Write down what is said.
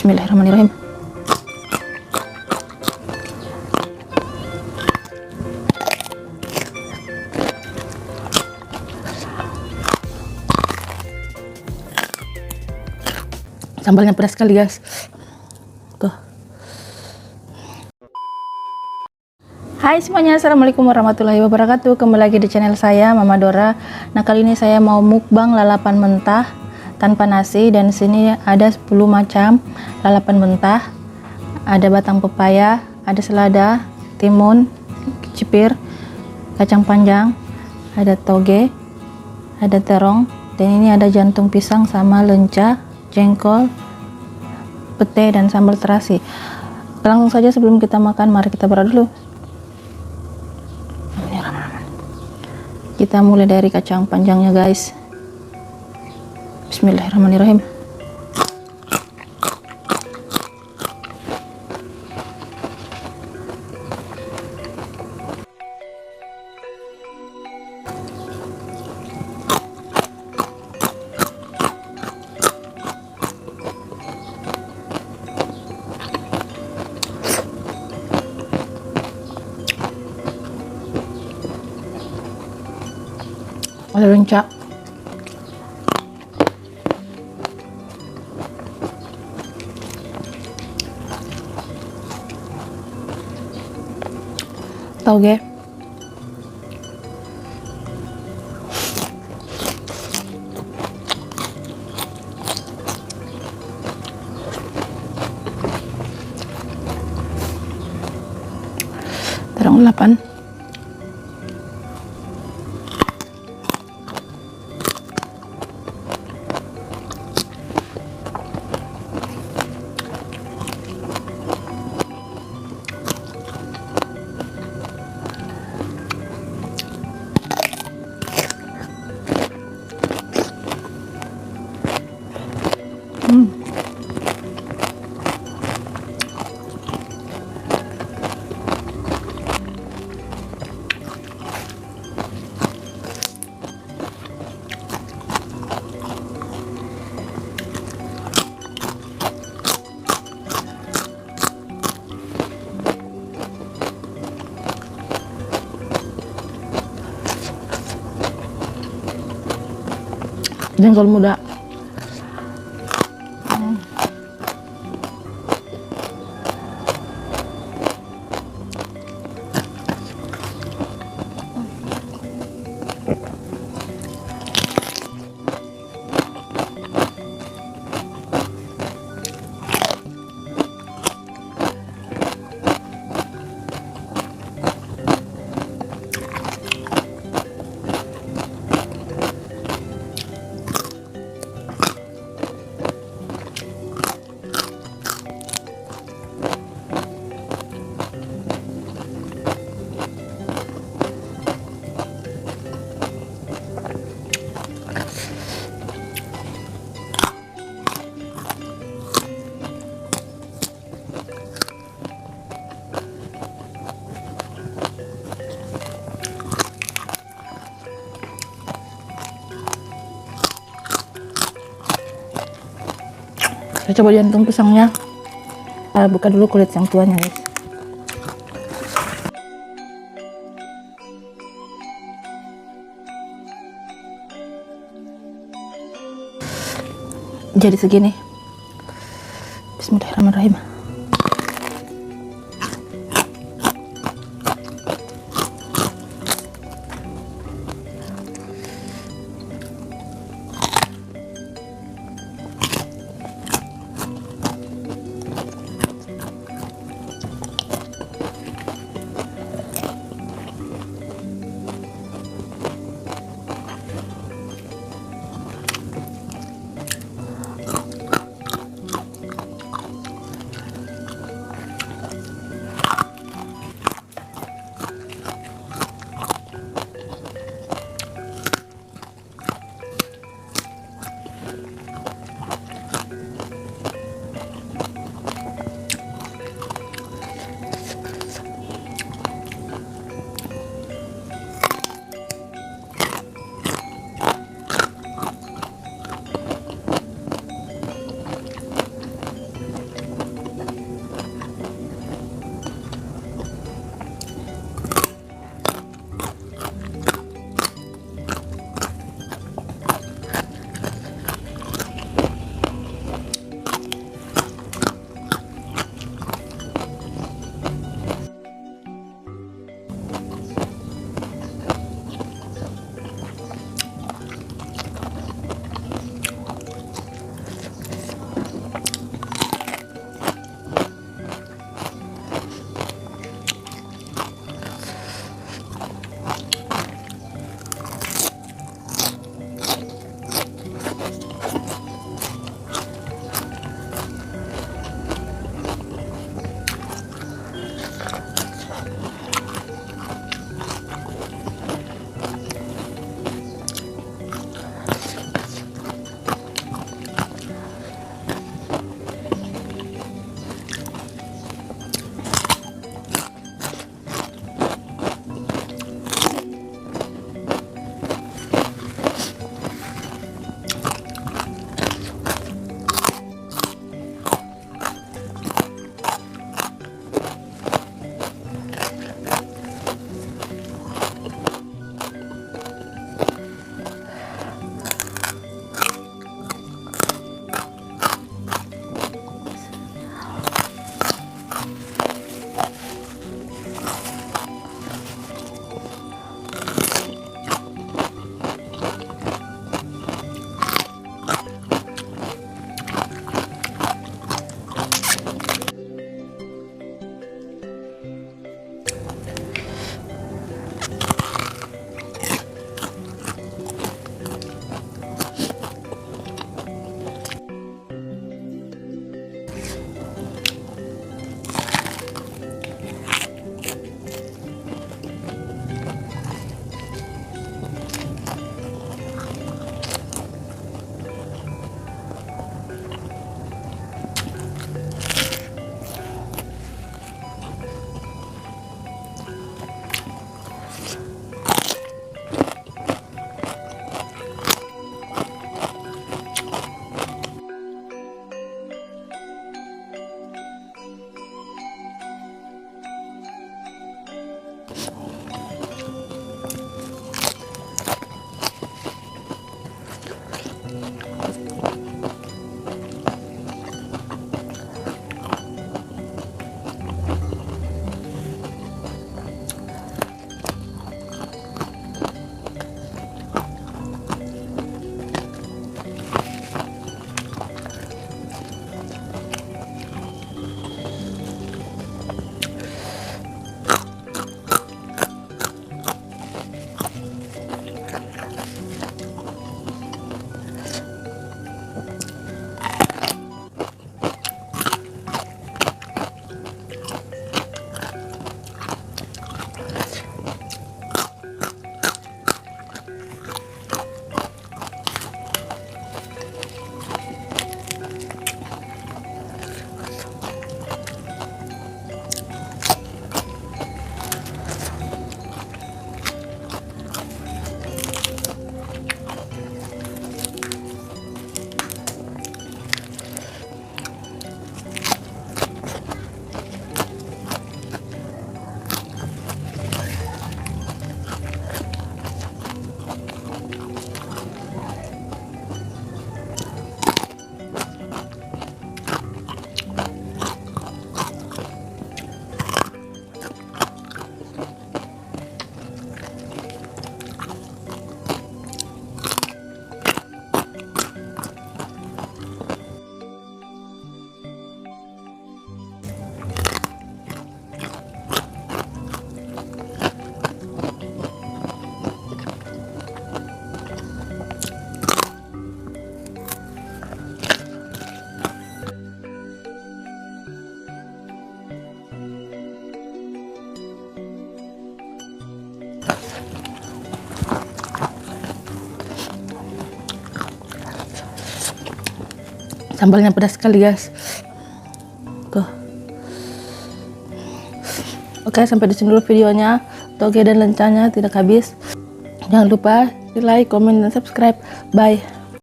Bismillahirrahmanirrahim. Sambalnya pedas sekali guys. Tuh. Hai semuanya, assalamualaikum warahmatullahi wabarakatuh. Kembali lagi di channel saya, Mama Dora. Nah, kali ini saya mau mukbang lalapan mentah tanpa nasi, dan sini ada 10 macam lalapan mentah. Ada batang pepaya, ada selada, timun, cipir, kacang panjang, ada toge, ada terong, dan ini ada jantung pisang sama lenca, jengkol, pete, dan sambal terasi. Langsung saja sebelum kita makan, mari kita berdoa dulu. Kita mulai dari kacang panjangnya guys. Bismillahirrahmanirrahim. Ada lenca, toge, terong lalapan, jengkol muda, saya coba jantung pisangnya. Buka dulu kulit yang tuanya guys. Jadi segini. Bismillahirrahmanirrahim. Sambalnya pedas sekali guys. Tuh. Oke, sampai di sini dulu videonya. Toge dan lencahnya tidak habis. Jangan lupa di like, komen, dan subscribe. Bye.